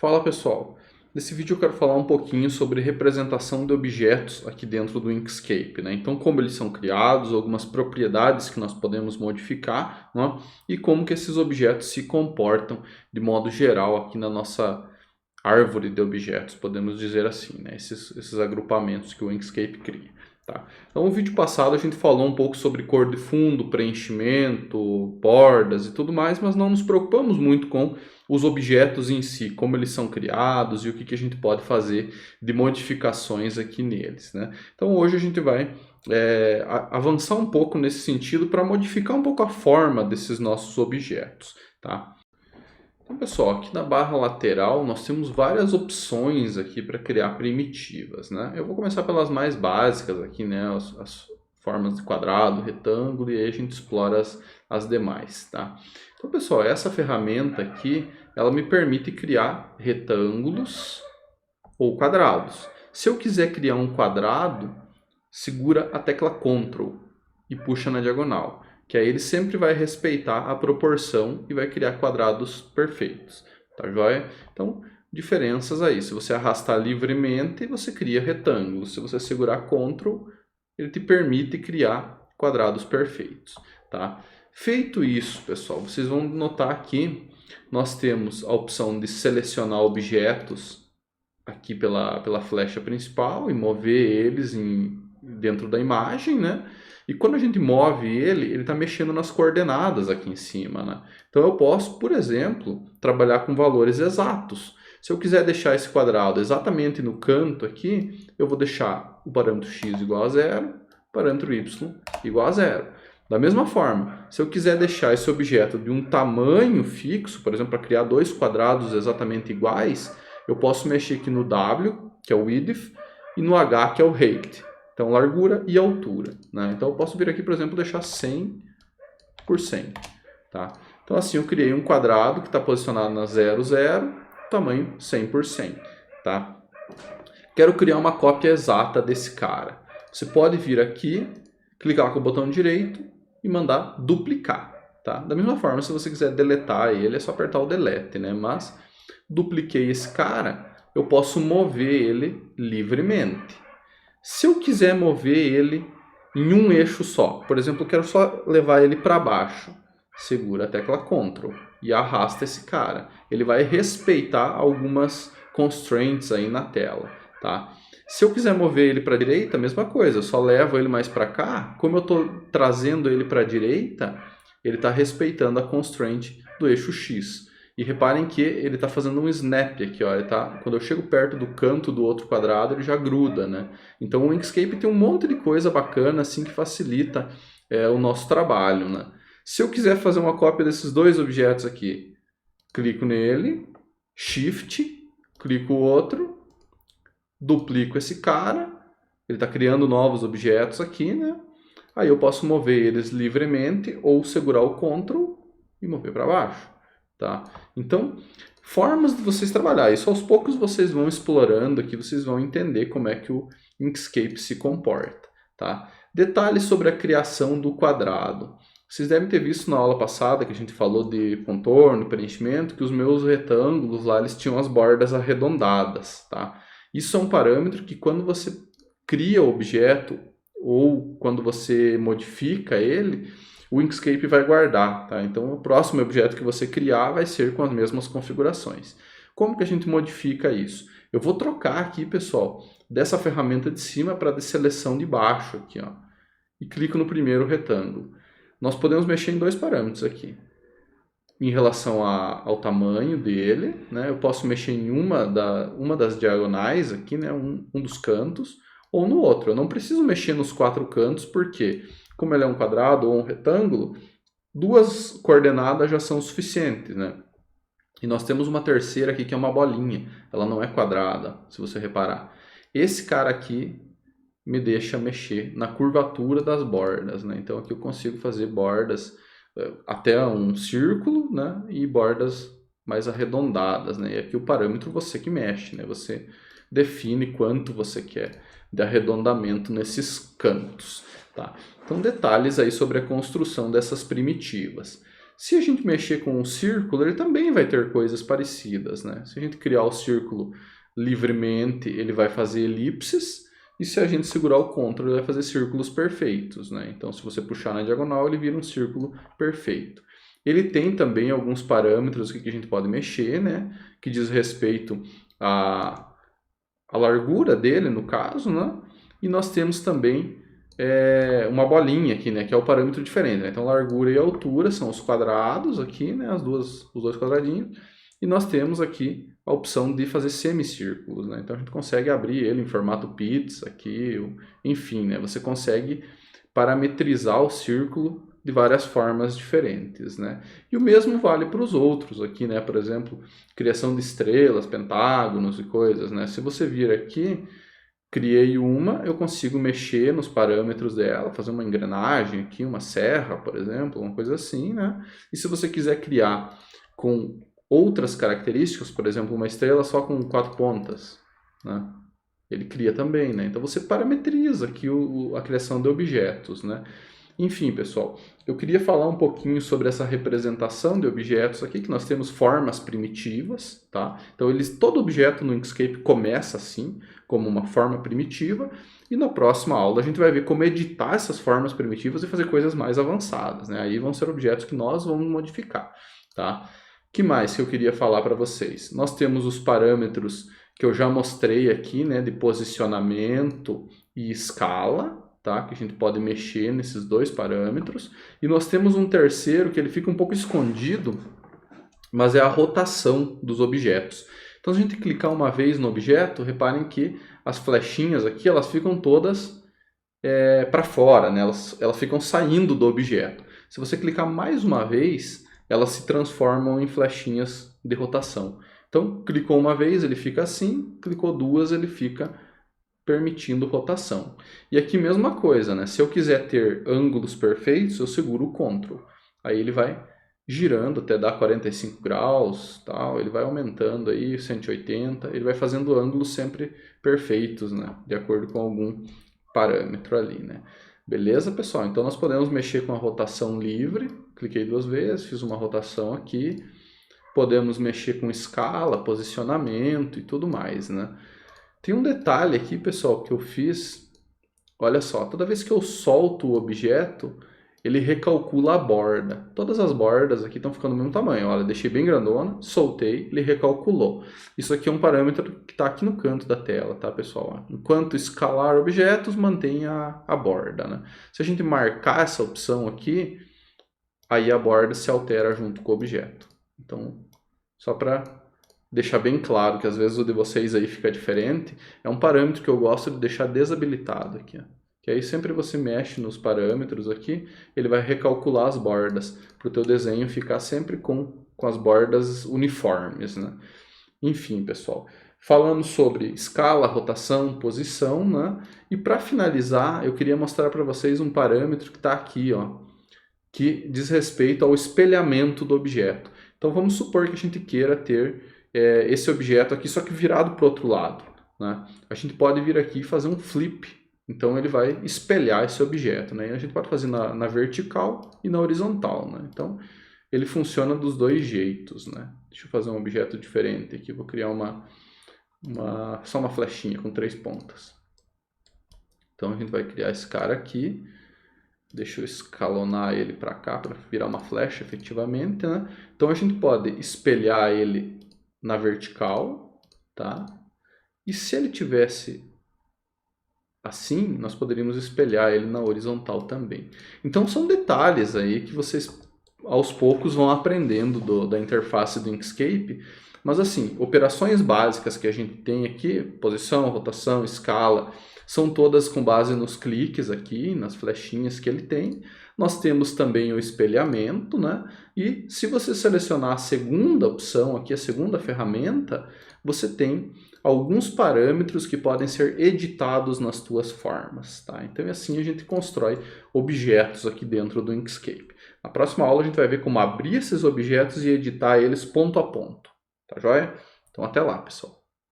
Fala pessoal, nesse vídeo eu quero falar um pouquinho sobre representação de objetos aqui dentro do Inkscape, né? Então como eles são criados, algumas propriedades que nós podemos modificar, né? E como que esses objetos se comportam de modo geral aqui na nossa árvore de objetos, podemos dizer assim, né? Esses agrupamentos que o Inkscape cria. Tá? Então, no vídeo passado a gente falou um pouco sobre cor de fundo, preenchimento, bordas e tudo mais, mas não nos preocupamos muito com os objetos em si, como eles são criados e o que a gente pode fazer de modificações aqui neles. Né? Então, hoje a gente vai avançar um pouco nesse sentido para modificar um pouco a forma desses nossos objetos. Tá? Então, pessoal, aqui na barra lateral nós temos várias opções aqui para criar primitivas, né? Eu vou começar pelas mais básicas aqui, né? As formas de quadrado, retângulo, e aí a gente explora as demais, tá? Então, pessoal, essa ferramenta aqui, ela me permite criar retângulos ou quadrados. Se eu quiser criar um quadrado, segura a tecla Ctrl e puxa na diagonal, que aí ele sempre vai respeitar a proporção e vai criar quadrados perfeitos, tá joia? Então, diferenças aí, se você arrastar livremente, você cria retângulos, se você segurar Ctrl, ele te permite criar quadrados perfeitos, tá? Feito isso, pessoal, vocês vão notar que nós temos a opção de selecionar objetos aqui pela flecha principal e mover eles dentro da imagem, né? E quando a gente move ele está mexendo nas coordenadas aqui em cima, né? Então eu posso, por exemplo, trabalhar com valores exatos. Se eu quiser deixar esse quadrado exatamente no canto aqui, eu vou deixar o parâmetro x igual a zero, o parâmetro y igual a zero. Da mesma forma, se eu quiser deixar esse objeto de um tamanho fixo, por exemplo, para criar dois quadrados exatamente iguais, eu posso mexer aqui no W, que é o width, e no H, que é o height. Então, largura e altura. Né? Então, eu posso vir aqui, por exemplo, deixar 100 por 100. Tá? Então, assim, eu criei um quadrado que está posicionado na 0, 0, tamanho 100 por 100. Tá? Quero criar uma cópia exata desse cara. Você pode vir aqui, clicar com o botão direito e mandar duplicar. Tá? Da mesma forma, se você quiser deletar ele, é só apertar o delete. Né? Mas, dupliquei esse cara, eu posso mover ele livremente. Se eu quiser mover ele em um eixo só, por exemplo, eu quero só levar ele para baixo, segura a tecla Ctrl e arrasta esse cara. Ele vai respeitar algumas constraints aí na tela, tá? Se eu quiser mover ele para a direita, a mesma coisa, eu só levo ele mais para cá. Como eu estou trazendo ele para a direita, ele está respeitando a constraint do eixo X. E reparem que ele está fazendo um snap aqui, ó. Quando eu chego perto do canto do outro quadrado, ele já gruda, né? Então o Inkscape tem um monte de coisa bacana assim que facilita o nosso trabalho, né? Se eu quiser fazer uma cópia desses dois objetos aqui, clico nele, Shift, clico o outro, duplico esse cara, ele está criando novos objetos aqui, né? Aí eu posso mover eles livremente ou segurar o Ctrl e mover para baixo. Tá? Então, formas de vocês trabalhar. Isso aos poucos vocês vão explorando aqui, vocês vão entender como é que o Inkscape se comporta. Tá? Detalhes sobre a criação do quadrado. Vocês devem ter visto na aula passada que a gente falou de contorno, preenchimento, que os meus retângulos lá eles tinham as bordas arredondadas. Tá? Isso é um parâmetro que quando você cria o objeto ou quando você modifica ele, o Inkscape vai guardar, tá? Então o próximo objeto que você criar vai ser com as mesmas configurações. Como que a gente modifica isso? Eu vou trocar aqui, pessoal, dessa ferramenta de cima para a de seleção de baixo aqui, ó. E clico no primeiro retângulo. Nós podemos mexer em dois parâmetros aqui. Em relação ao tamanho dele, né? Eu posso mexer em uma das diagonais aqui, né? Um dos cantos, ou no outro. Eu não preciso mexer nos quatro cantos, porque como ele é um quadrado ou um retângulo, duas coordenadas já são suficientes, né? E nós temos uma terceira aqui que é uma bolinha. Ela não é quadrada, se você reparar. Esse cara aqui me deixa mexer na curvatura das bordas, né? Então aqui eu consigo fazer bordas até um círculo, né? E bordas mais arredondadas, né? E aqui o parâmetro você que mexe, né? Você define quanto você quer de arredondamento nesses cantos, tá? Então detalhes aí sobre a construção dessas primitivas. Se a gente mexer com o círculo, ele também vai ter coisas parecidas, né? Se a gente criar o círculo livremente, ele vai fazer elipses, e se a gente segurar o Ctrl, ele vai fazer círculos perfeitos, né? Então, se você puxar na diagonal, ele vira um círculo perfeito. Ele tem também alguns parâmetros que a gente pode mexer, né? Que diz respeito à largura dele, no caso, né? E nós temos também uma bolinha aqui, né? Que é o parâmetro diferente, né? Então, largura e altura são os quadrados aqui, né? Os dois quadradinhos. E nós temos aqui a opção de fazer semicírculos, né? Então, a gente consegue abrir ele em formato pizza aqui, enfim, né? Você consegue parametrizar o círculo de várias formas diferentes, né? E o mesmo vale para os outros aqui, né? Por exemplo, criação de estrelas, pentágonos e coisas, né? Se você vir aqui, criei uma, eu consigo mexer nos parâmetros dela, fazer uma engrenagem aqui, uma serra, por exemplo, uma coisa assim, né? E se você quiser criar com outras características, por exemplo, uma estrela só com 4 pontas, né? Ele cria também, né? Então você parametriza aqui a criação de objetos, né? Enfim, pessoal, eu queria falar um pouquinho sobre essa representação de objetos aqui, que nós temos formas primitivas, tá? Então, todo objeto no Inkscape começa assim, como uma forma primitiva, e na próxima aula a gente vai ver como editar essas formas primitivas e fazer coisas mais avançadas, né? Aí vão ser objetos que nós vamos modificar, tá? O que mais que eu queria falar para vocês? Nós temos os parâmetros que eu já mostrei aqui, né, de posicionamento e escala, tá? Que a gente pode mexer nesses dois parâmetros. E nós temos um terceiro que ele fica um pouco escondido, mas é a rotação dos objetos. Então, se a gente clicar uma vez no objeto, reparem que as flechinhas aqui, elas ficam todas para fora, né? Elas ficam saindo do objeto. Se você clicar mais uma vez, elas se transformam em flechinhas de rotação. Então, clicou uma vez, ele fica assim, clicou duas, ele fica permitindo rotação. E aqui mesma coisa, né? Se eu quiser ter ângulos perfeitos, eu seguro o Ctrl. Aí ele vai girando até dar 45 graus, tal, ele vai aumentando aí 180, ele vai fazendo ângulos sempre perfeitos, né? De acordo com algum parâmetro ali, né? Beleza, pessoal? Então nós podemos mexer com a rotação livre. Cliquei duas vezes, fiz uma rotação aqui. Podemos mexer com escala, posicionamento e tudo mais, né? Tem um detalhe aqui, pessoal, que eu fiz. Olha só, toda vez que eu solto o objeto, ele recalcula a borda. Todas as bordas aqui estão ficando do mesmo tamanho. Olha, deixei bem grandona, soltei, ele recalculou. Isso aqui é um parâmetro que está aqui no canto da tela, tá, pessoal? Enquanto escalar objetos, mantém a borda, né? Se a gente marcar essa opção aqui, aí a borda se altera junto com o objeto. Então, só para deixar bem claro que às vezes o de vocês aí fica diferente, é um parâmetro que eu gosto de deixar desabilitado aqui, ó. Que aí sempre você mexe nos parâmetros aqui, ele vai recalcular as bordas, para o teu desenho ficar sempre com as bordas uniformes, né? Enfim, pessoal, falando sobre escala, rotação, posição, né? E para finalizar, eu queria mostrar para vocês um parâmetro que está aqui, ó, que diz respeito ao espelhamento do objeto. Então vamos supor que a gente queira ter esse objeto aqui, só que virado para o outro lado, né? A gente pode vir aqui e fazer um flip. Então ele vai espelhar esse objeto, né? E a gente pode fazer na vertical e na horizontal, né? Então ele funciona dos dois jeitos, né? Deixa eu fazer um objeto diferente aqui. Vou criar só uma flechinha com 3 pontas. Então a gente vai criar esse cara aqui. Deixa eu escalonar ele para cá para virar uma flecha efetivamente, né? Então a gente pode espelhar ele na vertical, tá? E se ele tivesse assim, nós poderíamos espelhar ele na horizontal também. Então são detalhes aí que vocês aos poucos vão aprendendo da interface do Inkscape. Mas assim, operações básicas que a gente tem aqui, posição, rotação, escala, são todas com base nos cliques aqui, nas flechinhas que ele tem. Nós temos também o espelhamento, né? E se você selecionar a segunda opção aqui, a segunda ferramenta, você tem alguns parâmetros que podem ser editados nas tuas formas, tá? Então assim a gente constrói objetos aqui dentro do Inkscape. Na próxima aula a gente vai ver como abrir esses objetos e editar eles ponto a ponto, tá joia? Então até lá, pessoal.